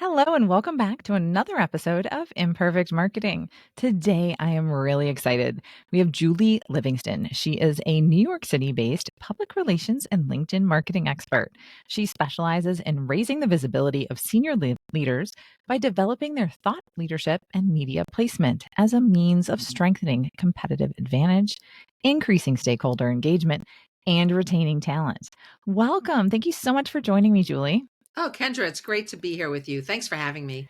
Hello, and welcome back to another episode of Imperfect Marketing. Today, I am really excited. We have Julie Livingston. She is a New York City based public relations and LinkedIn marketing expert. She specializes in raising the visibility of senior leaders by developing their thought leadership and media placement as a means of strengthening competitive advantage, increasing stakeholder engagement, and retaining talent. Welcome. Thank you so much for joining me, Julie. Oh, Kendra, it's great to be here with you. Thanks for having me.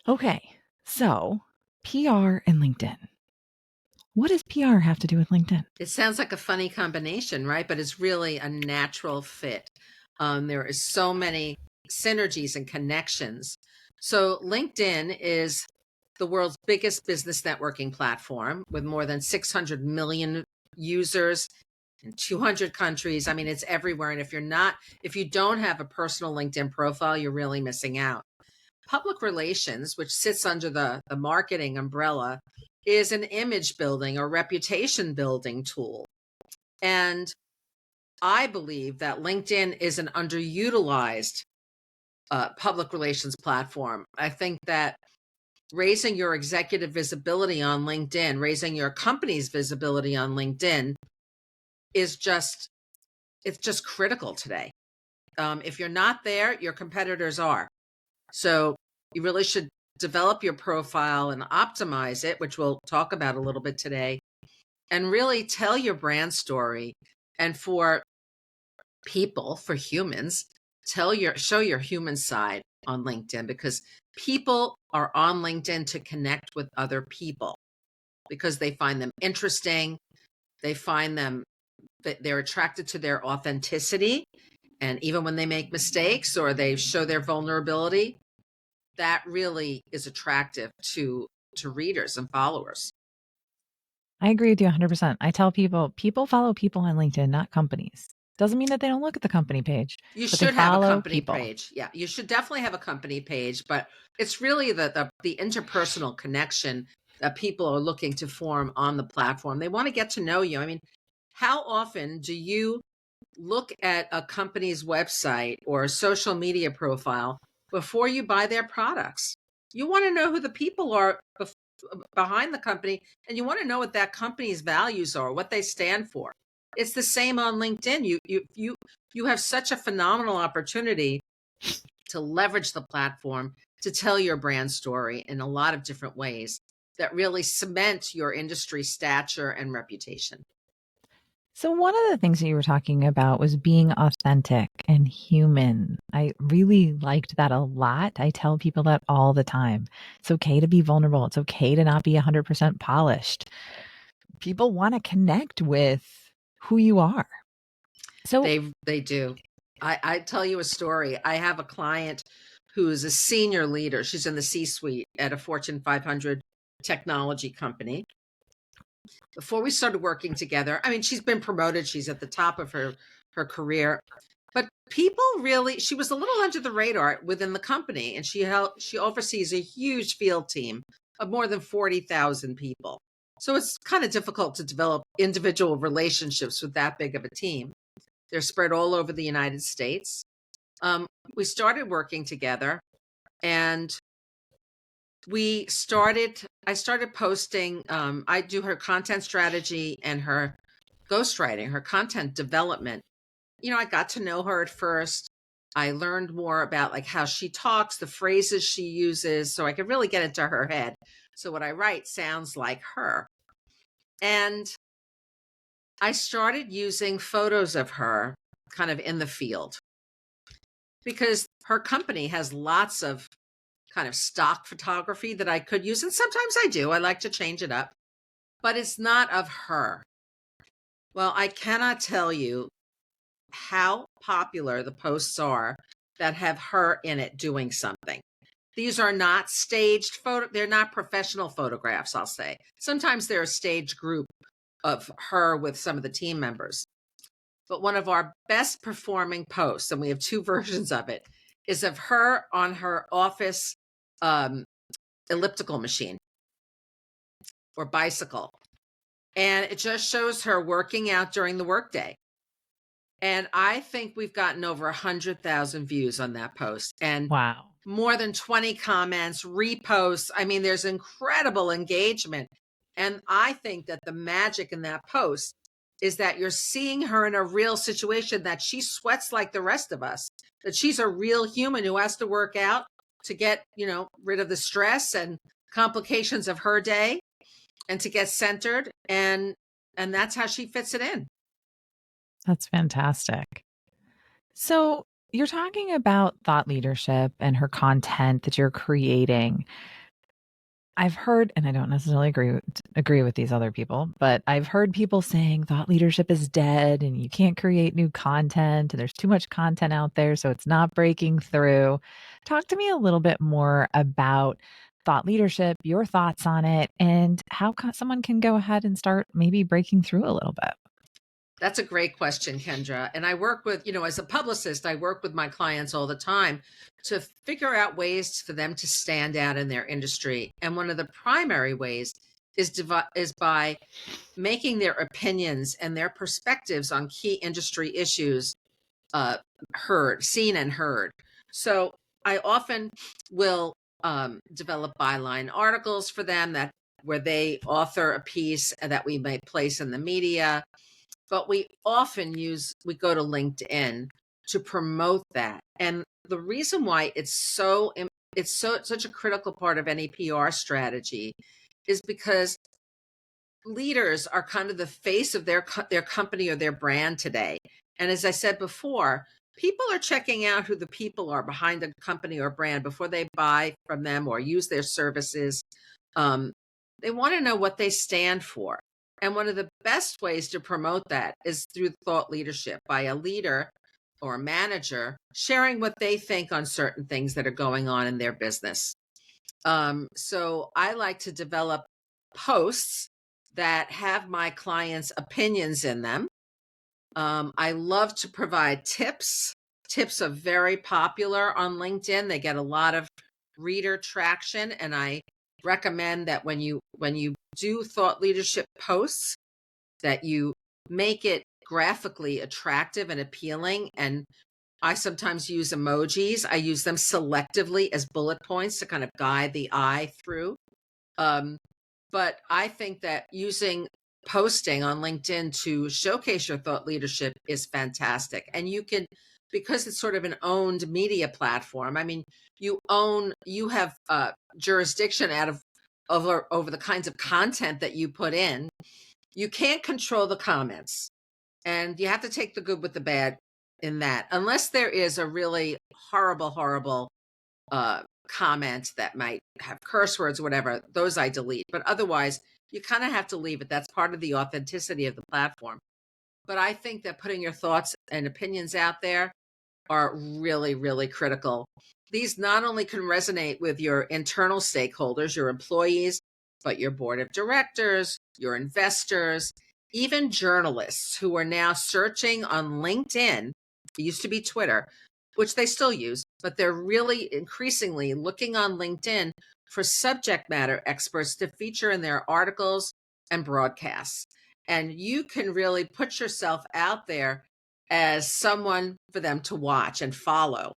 Okay, so PR and LinkedIn. What does PR have to do with LinkedIn? It sounds like a funny combination, right? But it's really a natural fit. There is so many synergies and connections. So LinkedIn is the world's biggest business networking platform with more than 600 million users in 200 countries. I mean, it's everywhere. And if you don't have a personal LinkedIn profile, you're really missing out. Public relations, which sits under the marketing umbrella, is an image building or reputation building tool. And I believe that LinkedIn is an underutilized public relations platform. I think that raising your executive visibility on LinkedIn, raising your company's visibility on LinkedIn is it's just critical today. If you're not there, your competitors are. So you really should develop your profile and optimize it, which we'll talk about a little bit today, and really tell your brand story. And for people, for humans, show your human side on LinkedIn, because people are on LinkedIn to connect with other people because they find them interesting. They find them that they're attracted to their authenticity. And even when they make mistakes or they show their vulnerability, that really is attractive to readers and followers. I agree with you 100%. I tell people follow people on LinkedIn, not companies. Doesn't mean that they don't look at the company page, You but they should have a follow company people. page. Yeah, you should definitely have a company page, but it's really the interpersonal connection that people are looking to form on the platform. They want to get to know you. I mean, how often do you look at a company's website or a social media profile before you buy their products? You want to know who the people are behind the company, and you want to know what that company's values are, what they stand for. It's the same on LinkedIn. You have such a phenomenal opportunity to leverage the platform to tell your brand story in a lot of different ways that really cement your industry stature and reputation. So, one of the things that you were talking about was being authentic and human. I really liked that a lot. I tell people that all the time. It's okay to be vulnerable. It's okay to not be 100% polished. People want to connect with who you are. So, They do. I tell you a story. I have a client who is a senior leader. She's in the C-suite at a Fortune 500 technology company. Before we started working together, I mean, she's been promoted. She's at the top of her career. But people really, she was a little under the radar within the company, and she oversees a huge field team of more than 40,000 people. So it's kind of difficult to develop individual relationships with that big of a team. They're spread all over the United States. We started working together, and I started posting. I do her content strategy and her ghostwriting, her content development. I got to know her at first. I learned more about like how she talks, the phrases she uses, so I could really get into her head. So what I write sounds like her. And I started using photos of her kind of in the field because her company has lots of kind of stock photography that I could use. And sometimes I do. I like to change it up, but it's not of her. Well, I cannot tell you how popular the posts are that have her in it doing something. These are not staged they're not professional photographs, I'll say. Sometimes they're a staged group of her with some of the team members. But one of our best performing posts, and we have two versions of it, is of her on her office elliptical machine or bicycle. And it just shows her working out during the workday. And I think we've gotten over 100,000 views on that post. And wow. more than 20 comments, reposts. I mean, there's incredible engagement. And I think that the magic in that post is that you're seeing her in a real situation, that she sweats like the rest of us, that she's a real human who has to work out to get, rid of the stress and complications of her day and to get centered. And that's how she fits it in. That's fantastic. So, you're talking about thought leadership and her content that you're creating. I've heard, and I don't necessarily agree with these other people, but I've heard people saying thought leadership is dead and you can't create new content and there's too much content out there, so it's not breaking through. Talk to me a little bit more about thought leadership, your thoughts on it, and how someone can go ahead and start maybe breaking through a little bit. That's a great question, Kendra. And I work with, as a publicist, I work with my clients all the time to figure out ways for them to stand out in their industry. And one of the primary ways is by making their opinions and their perspectives on key industry issues seen and heard. So I often will develop byline articles for them that where they author a piece that we might place in the media, but we go to LinkedIn to promote that. And the reason why it's such a critical part of any PR strategy is because leaders are kind of the face of their company or their brand today. And as I said before, people are checking out who the people are behind a company or brand before they buy from them or use their services. Um, they want to know what they stand for. And one of the best ways to promote that is through thought leadership by a leader or a manager sharing what they think on certain things that are going on in their business. So I like to develop posts that have my clients' opinions in them. I love to provide tips. Tips are very popular on LinkedIn. They get a lot of reader traction, and I recommend that when you do thought leadership posts, that you make it graphically attractive and appealing. And I sometimes use emojis. I use them selectively as bullet points to kind of guide the eye through. Um, but I think that using posting on LinkedIn to showcase your thought leadership is fantastic. And you can, because it's sort of an owned media platform. I mean, you have jurisdiction over the kinds of content that you put in. You can't control the comments, and you have to take the good with the bad in that, unless there is a really horrible comment that might have curse words or whatever. Those I delete, but otherwise you kind of have to leave it. That's part of the authenticity of the platform. But I think that putting your thoughts and opinions out there are really, really critical. These not only can resonate with your internal stakeholders, your employees, but your board of directors, your investors, even journalists who are now searching on LinkedIn. It used to be Twitter, which they still use, but they're really increasingly looking on LinkedIn for subject matter experts to feature in their articles and broadcasts. And you can really put yourself out there as someone for them to watch and follow.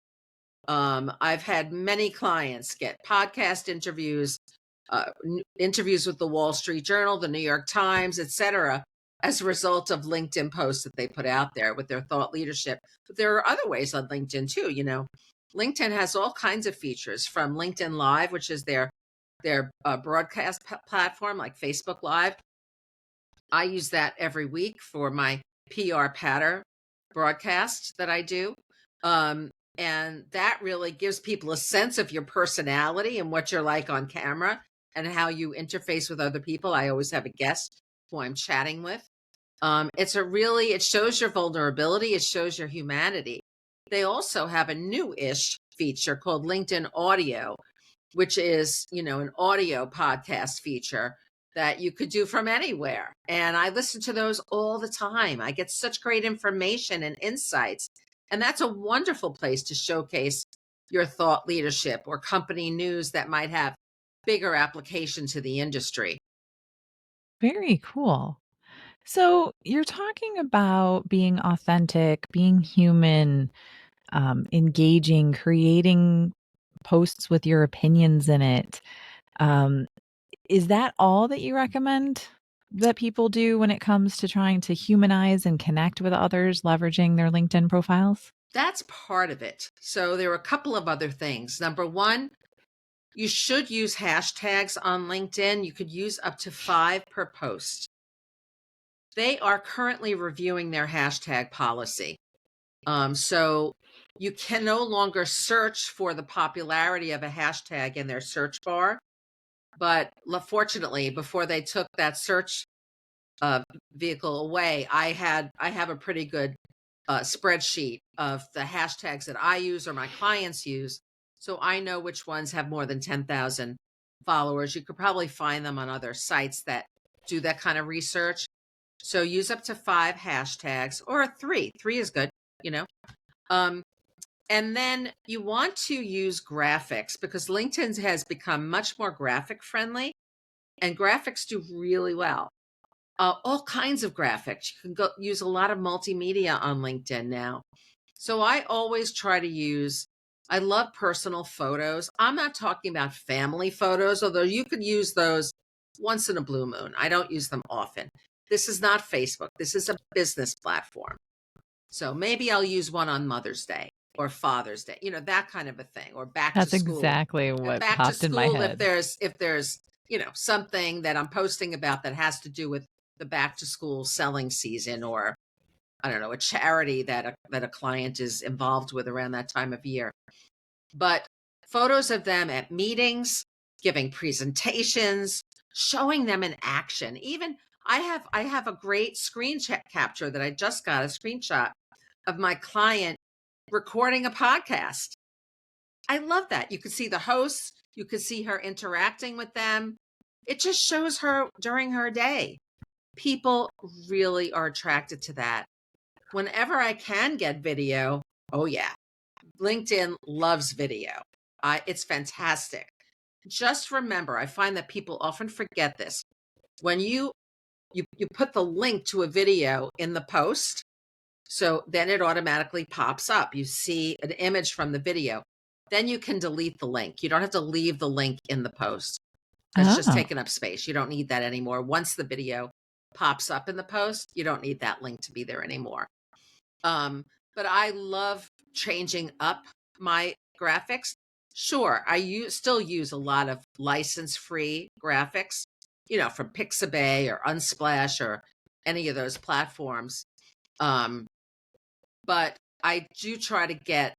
I've had many clients get podcast interviews, interviews with the Wall Street Journal, the New York Times, etc., as a result of LinkedIn posts that they put out there with their thought leadership. But there are other ways on LinkedIn too. LinkedIn has all kinds of features, from LinkedIn Live, which is their broadcast platform, like Facebook Live. I use that every week for my PR patter broadcast that I do. And that really gives people a sense of your personality and what you're like on camera and how you interface with other people. I always have a guest who I'm chatting with. It shows your vulnerability, it shows your humanity. They also have a new-ish feature called LinkedIn Audio, which is, an audio podcast feature that you could do from anywhere. And I listen to those all the time. I get such great information and insights. And that's a wonderful place to showcase your thought leadership or company news that might have bigger application to the industry. Very cool. So, you're talking about being authentic, being human, engaging, creating posts with your opinions in it. Um, is that all that you recommend that people do when it comes to trying to humanize and connect with others, leveraging their LinkedIn profiles? That's part of it. So there are a couple of other things. Number one, you should use hashtags on LinkedIn. You could use up to 5 per post. They are currently reviewing their hashtag policy. So you can no longer search for the popularity of a hashtag in their search bar. But fortunately, before they took that search vehicle away, I have a pretty good spreadsheet of the hashtags that I use or my clients use, so I know which ones have more than 10,000 followers. You could probably find them on other sites that do that kind of research. So use up to 5 hashtags or 3. 3 is good, you know. Um, and then you want to use graphics because LinkedIn has become much more graphic friendly, and graphics do really well. All kinds of graphics. You can go use a lot of multimedia on LinkedIn now. So I always try to use, I love personal photos. I'm not talking about family photos, although you could use those once in a blue moon. I don't use them often. This is not Facebook. This is a business platform. So maybe I'll use one on Mother's Day or Father's Day, that kind of a thing, or back to That's school. exactly what Back to popped in my school, if head. there's something that I'm posting about that has to do with the back to school selling season, or I don't know, a charity that a client is involved with around that time of year. But photos of them at meetings, giving presentations, showing them in action. Even I have a great screen capture that I just got, a screenshot of my client recording a podcast. I love that. You could see the hosts, you could see her interacting with them. It just shows her during her day. People really are attracted to that. Whenever I can get video, oh yeah, LinkedIn loves video. It's fantastic. Just remember, I find that people often forget this. When you put the link to a video in the post, so then it automatically pops up. You see an image from the video. Then you can delete the link. You don't have to leave the link in the post. That's just Oh, taking up space. You don't need that anymore. Once the video pops up in the post, you don't need that link to be there anymore. But I love changing up my graphics. Sure, still use a lot of license-free graphics, from Pixabay or Unsplash or any of those platforms. Um, but I do try to get,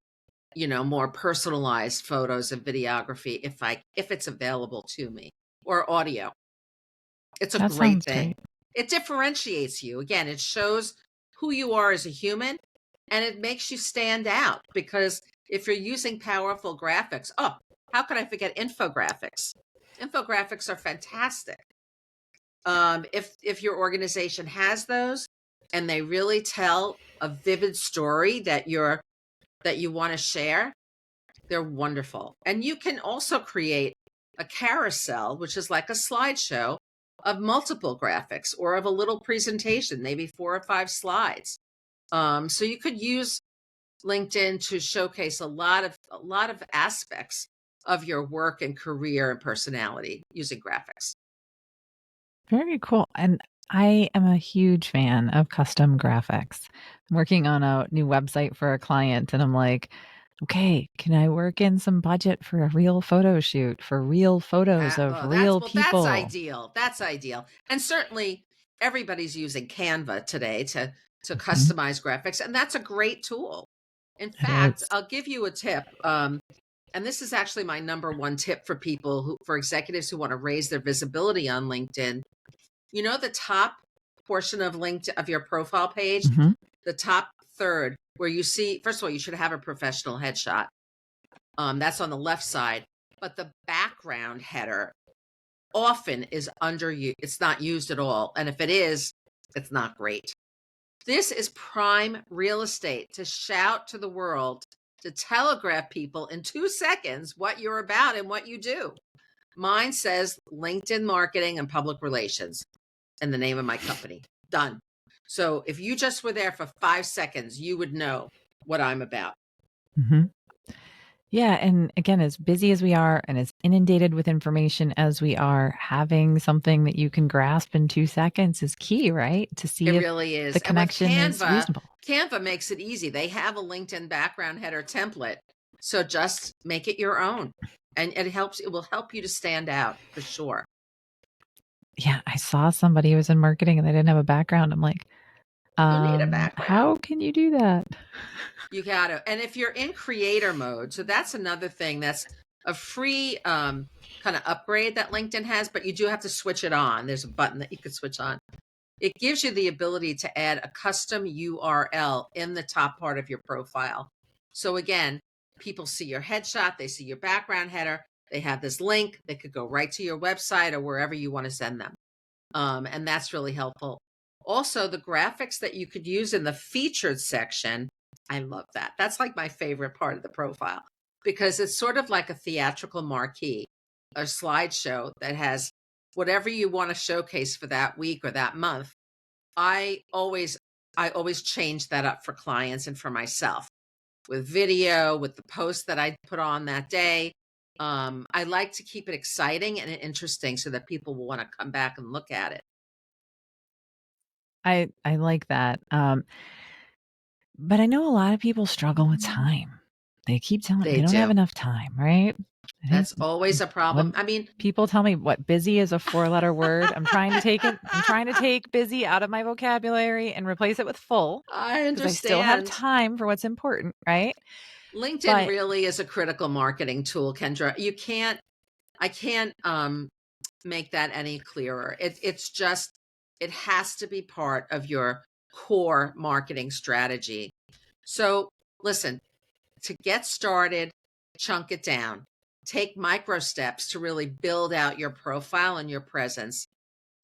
more personalized photos and videography if it's available to me, or audio. It's a that great sounds thing. great. It differentiates you. Again, it shows who you are as a human, and it makes you stand out, because if you're using powerful graphics, oh, how could I forget infographics? Infographics are fantastic. If your organization has those and they really tell a vivid story that you want to share, they're wonderful. And you can also create a carousel, which is like a slideshow of multiple graphics or of a little presentation, maybe 4 or 5 slides. So you could use LinkedIn to showcase a lot of aspects of your work and career and personality using graphics. Very cool. And I am a huge fan of custom graphics. I'm working on a new website for a client, and I'm like, okay, can I work in some budget for a real photo shoot for real photos of Oh, that's real well, that's people? ideal. That's ideal. And certainly everybody's using Canva today to Mhm. customize graphics, and that's a great tool. In It fact, is. I'll give you a tip. And this is actually my number one tip for for executives who want to raise their visibility on LinkedIn. The top portion of LinkedIn of your profile page, Mhm. the top third, where you see, first of all, you should have a professional headshot. That's on the left side, but the background header often is under you. It's not used at all. And if it is, it's not great. This is prime real estate to shout to the world, to telegraph people in 2 seconds what you're about and what you do. Mine says LinkedIn marketing and public relations in the name of my company. Done. So if you just were there for 5 seconds, you would know what I'm about. Mhm. Yeah. And again, as busy as we are and as inundated with information as we are, having something that you can grasp in 2 seconds is key, right? To It see if really the is. And with connection is reasonable. Canva makes it easy. They have a LinkedIn background header template. So just make it your own. And it will help you to stand out for sure. Yeah. I saw somebody who was in marketing and they didn't have a background. I'm like, You need a background. how can you do that? You got to. And if you're in creator mode, so that's another thing that's a free kind of upgrade that LinkedIn has, but you do have to switch it on. There's a button that you could switch on. It gives you the ability to add a custom URL in the top part of your profile. So again, people see your headshot, they see your background header, they have this link, they could go right to your website or wherever you want to send them. And that's really helpful. Also, the graphics that you could use in the featured section, I love that. That's like my favorite part of the profile because it's sort of like a theatrical marquee, a slideshow that has whatever you want to showcase for that week or that month. I always I always change that up for clients and for myself with video, with the post that I put on that day. I like to keep it exciting and interesting so that people will want to come back and look at it. I like that. But I know a lot of people struggle with time. They keep telling They they don't have do. enough time, right? I think That's always a problem. when I mean, people tell me what busy is a 4-letter word, I'm trying to take busy out of my vocabulary and replace it with full I because I still have understand. time for what's important, right? LinkedIn But really is a critical marketing tool, Kendra. I can't make that any clearer. It's just, it has to be part of your core marketing strategy. So listen, to get started, chunk it down. Take micro steps to really build out your profile and your presence.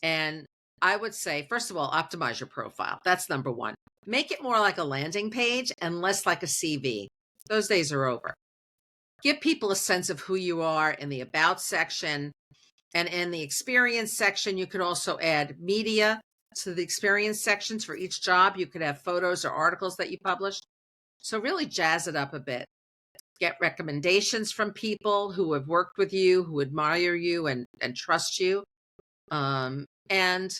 And I would say, first of all, optimize your profile. That's number one. Make it more like a landing page and less like a CV. Those days are over. Give people a sense of who you are in the about section. And in the experience section, you could also add media to the experience sections for each job. You could have photos or articles that you publish. So really jazz it up a bit. Get recommendations from people who have worked with you, who admire you and trust you. And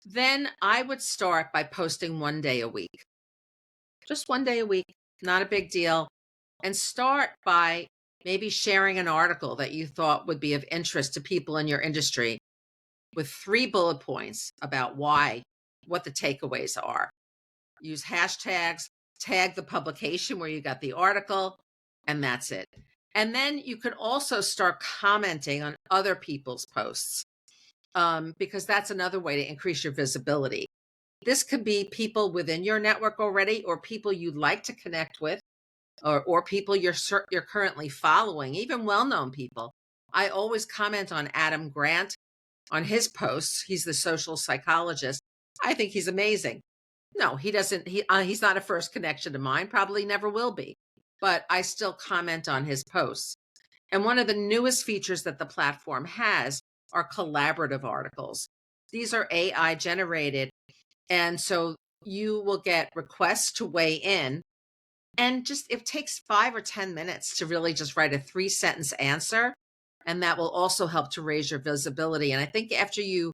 then I would start by posting one day a week, just one day a week, not a big deal. And start by maybe sharing an article that you thought would be of interest to people in your industry with 3 bullet points about why, what the takeaways are. Use hashtags, tag the publication where you got the article, and that's it. And then you could also start commenting on other people's posts because that's another way to increase your visibility. This could be people within your network already or people you'd like to connect with or people you're currently following, even well-known people. I always comment on Adam Grant on his posts. He's the social psychologist. I think he's amazing. No, he doesn't. He's not a first connection to mine. Probably never will be. But I still comment on his posts. And one of the newest features that the platform has are collaborative articles. These are AI generated, and so you will get requests to weigh in. And just it takes 5 or 10 minutes to really just write a 3 sentence answer. And that will also help to raise your visibility. And I think after you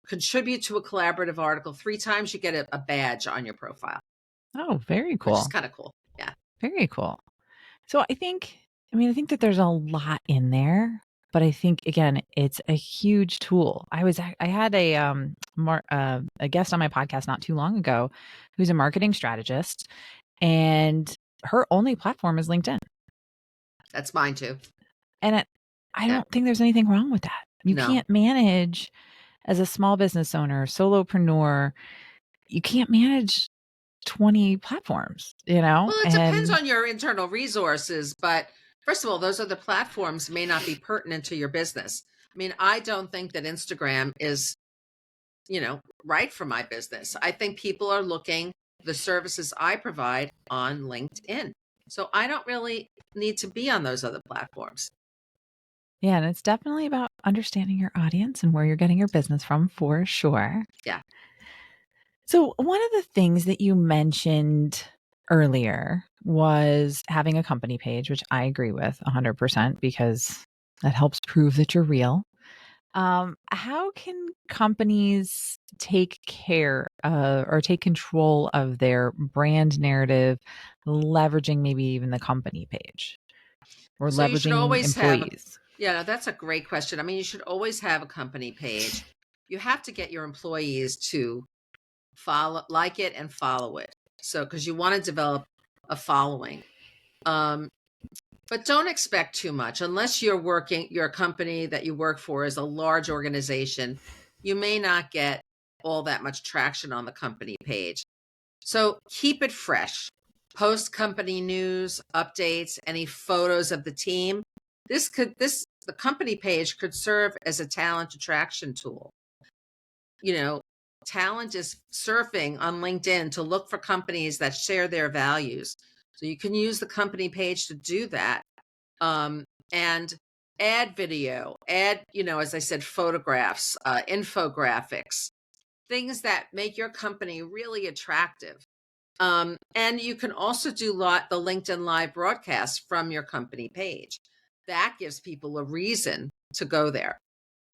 contribute to a collaborative article 3 times, you get a badge on your profile, oh, very which is cool. kind of cool. Yeah. Very cool. So I think that there's a lot in there, but I think again, it's a huge tool. I had a guest on my podcast not too long ago who's a marketing strategist, and her only platform is LinkedIn. That's mine too. And I Yeah. don't think there's anything wrong with that. You No. can't manage as a small business owner, solopreneur, you can't manage 20 platforms, you know? Well, it depends And on your internal resources, but first of all, those other platforms may not be pertinent to your business. I mean, I don't think that Instagram is, right for my business. I think people are looking the services I provide on LinkedIn. So I don't really need to be on those other platforms. yeah, and it's definitely about understanding your audience and where you're getting your business from for sure. Yeah. So, one of the things that you mentioned earlier was having a company page, which I agree with 100% because that helps prove that you're real. How can companies take care or take control of their brand narrative, leveraging maybe even the company page or So you should leveraging always have employees? yeah, no, that's a great question. I mean, you should always have a company page. You have to get your employees to like it and follow it. So, because you want to develop a following. Um, but don't expect too much unless your company that you work for is a large organization. You may not get all that much traction on the company page. So keep it fresh. Post company news, updates, any photos of the team. The company page could serve as a talent attraction tool. You know, talent is surfing on LinkedIn to look for companies that share their values. So you can use the company page to do that. Um, and add video, as I said, photographs, infographics, things that make your company really attractive. And you can also do the LinkedIn live broadcast from your company page. That gives people a reason to go there.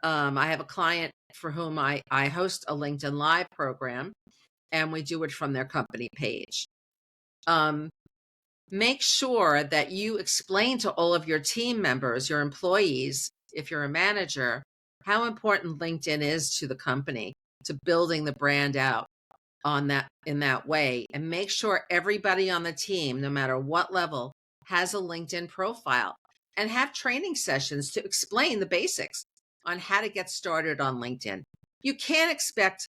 I have a client for whom I host a LinkedIn live program, and we do it from their company page. Um, Make sure that you explain to all of your team members, your employees, if you're a manager, how important LinkedIn is to the company, to building the brand out in that way, and make sure everybody on the team, no matter what level, has a LinkedIn profile, and have training sessions to explain the basics on how to get started on LinkedIn. You can't expect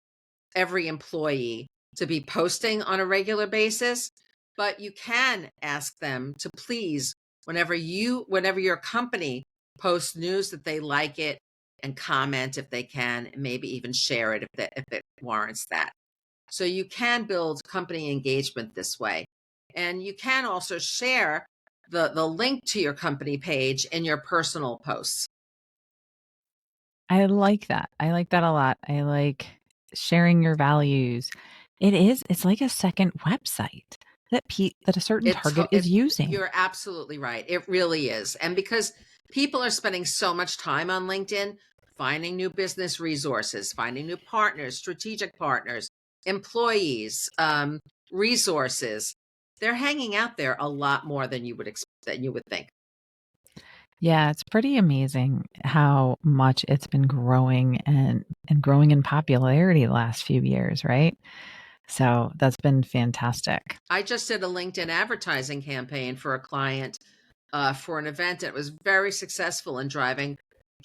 every employee to be posting on a regular basis, but you can ask them to please, whenever your company posts news, that they like it and comment if they can, and maybe even share it if it warrants that. So you can build company engagement this way. And you can also share the link to your company page in your personal posts. I like that. I like that a lot. I like sharing your values. It's like a second website that a certain target is using. You're absolutely right. It really is. And because people are spending so much time on LinkedIn, finding new business resources, finding new partners, strategic partners, employees, resources, they're hanging out there a lot more than you would think. Yeah, it's pretty amazing how much it's been growing and growing in popularity the last few years, right? So that's been fantastic. I just did a LinkedIn advertising campaign for a client, for an event. It was very successful in driving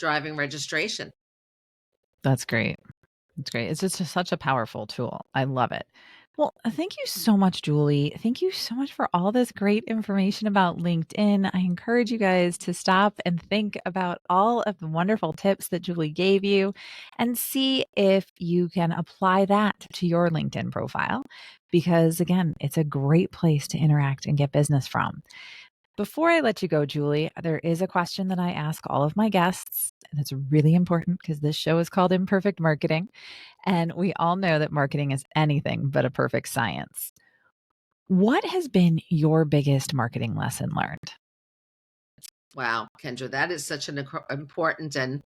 registration. That's great. It's great. It's just such a powerful tool. I love it. Well, thank you so much, Julie. Thank you so much for all this great information about LinkedIn. I encourage you guys to stop and think about all of the wonderful tips that Julie gave you and see if you can apply that to your LinkedIn profile. Because again, it's a great place to interact and get business from. Before I let you go, Julie, there is a question that I ask all of my guests. And it's really important because this show is called Imperfect Marketing. And we all know that marketing is anything but a perfect science. What has been your biggest marketing lesson learned? Wow, Kendra, that is such an important and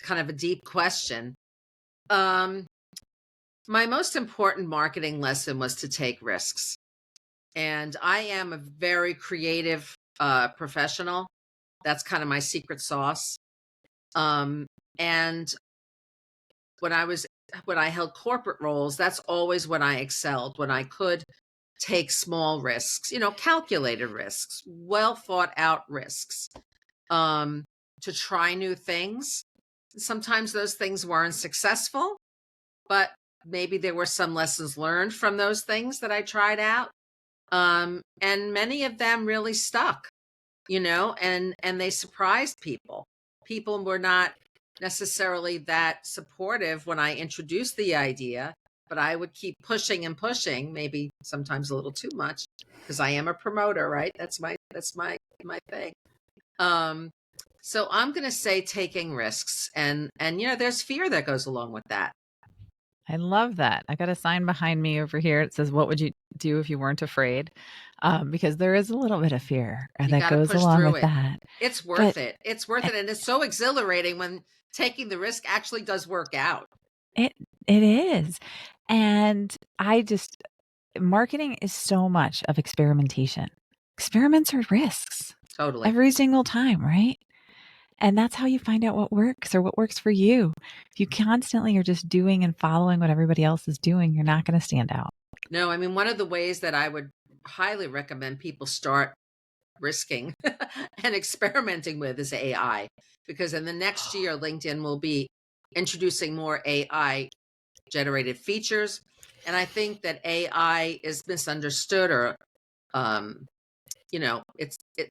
kind of a deep question. Um, my most important marketing lesson was to take risks. And I am a very creative professional. That's kind of my secret sauce. Um, and when I was when I held corporate roles, that's always when I excelled, when I could take small risks, calculated risks, well thought out risks, um, to try new things. Sometimes those things weren't successful, but maybe there were some lessons learned from those things that I tried out. And many of them really stuck, and they surprised people. People were not necessarily that supportive when I introduced the idea, but I would keep pushing and pushing, maybe sometimes a little too much, because I am a promoter, right? That's my thing. Um, so I'm going to say taking risks, and there's fear that goes along with that. I love that. I got a sign behind me over here. It says, "What would you do if you weren't afraid?" Because there is a little bit of fear You that got to goes push along through with it. that. It's But worth it. It's worth it. And it's so exhilarating when taking the risk actually does work out. it it is. And I just marketing is so much of experimentation. Experiments are risks Totally. every single time, right? And that's how you find out what works or what works for you. If you constantly are just doing and following what everybody else is doing, you're not going to stand out. No, I mean, one of the ways that I would highly recommend people start risking and experimenting with is AI, because in the next year, LinkedIn will be introducing more AI generated features. And I think that AI is misunderstood, or um,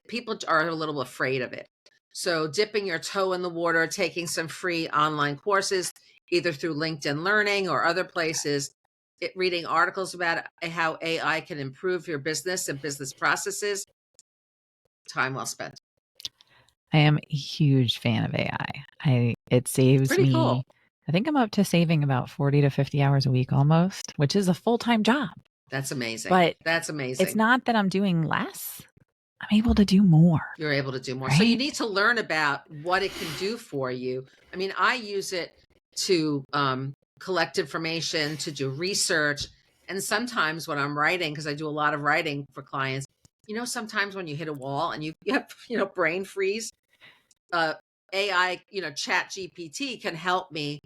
people are a little afraid of it. So dipping your toe in the water, taking some free online courses, either through LinkedIn Learning or other places, reading articles about how AI can improve your business and business processes, time well spent. I am a huge fan of AI. It saves Pretty cool. me. I think I'm up to saving about 40 to 50 hours a week almost, which is a full-time job. That's amazing. But That's it's amazing. not that I'm doing less. I'm able to do more, You're able to do more. So you right? need to learn about what it can do for you. I mean, I use it to collect information, to do research. And sometimes when I'm writing, because I do a lot of writing for clients, sometimes when you hit a wall and you have, brain freeze, uh, AI, chat GPT can help me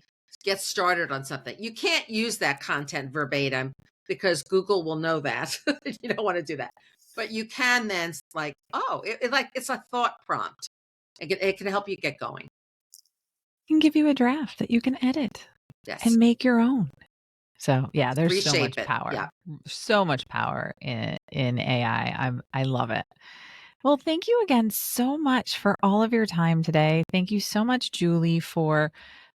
get started on something. You can't use that content verbatim because Google will know that. You don't want to do that. But you can then like, oh, it's a thought prompt. It can help you get going. I can give you a draft that you can edit Yes. and make your own. So yeah, there's Reshape it. Yeah. so much power in AI. I love it. Well, thank you again so much for all of your time today. Thank you so much, Julie, for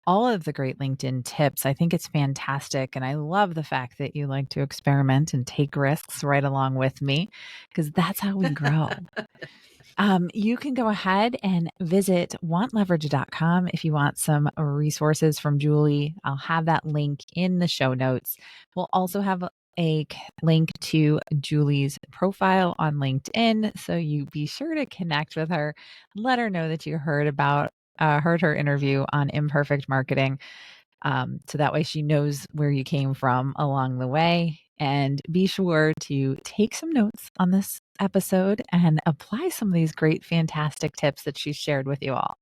all of the great LinkedIn tips. I think it's fantastic. And I love the fact that you like to experiment and take risks right along with me, because that's how we grow. You can go ahead and visit wantleverage.com if you want some resources from Julie. I'll have that link in the show notes. We'll also have a link to Julie's profile on LinkedIn. So you be sure to connect with her, let her know that you heard her interview on imperfect marketing. So that way she knows where you came from along the way. And be sure to take some notes on this episode and apply some of these great, fantastic tips that she shared with you all.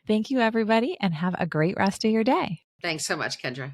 Thank you, everybody, and have a great rest of your day. Thanks so much, Kendra.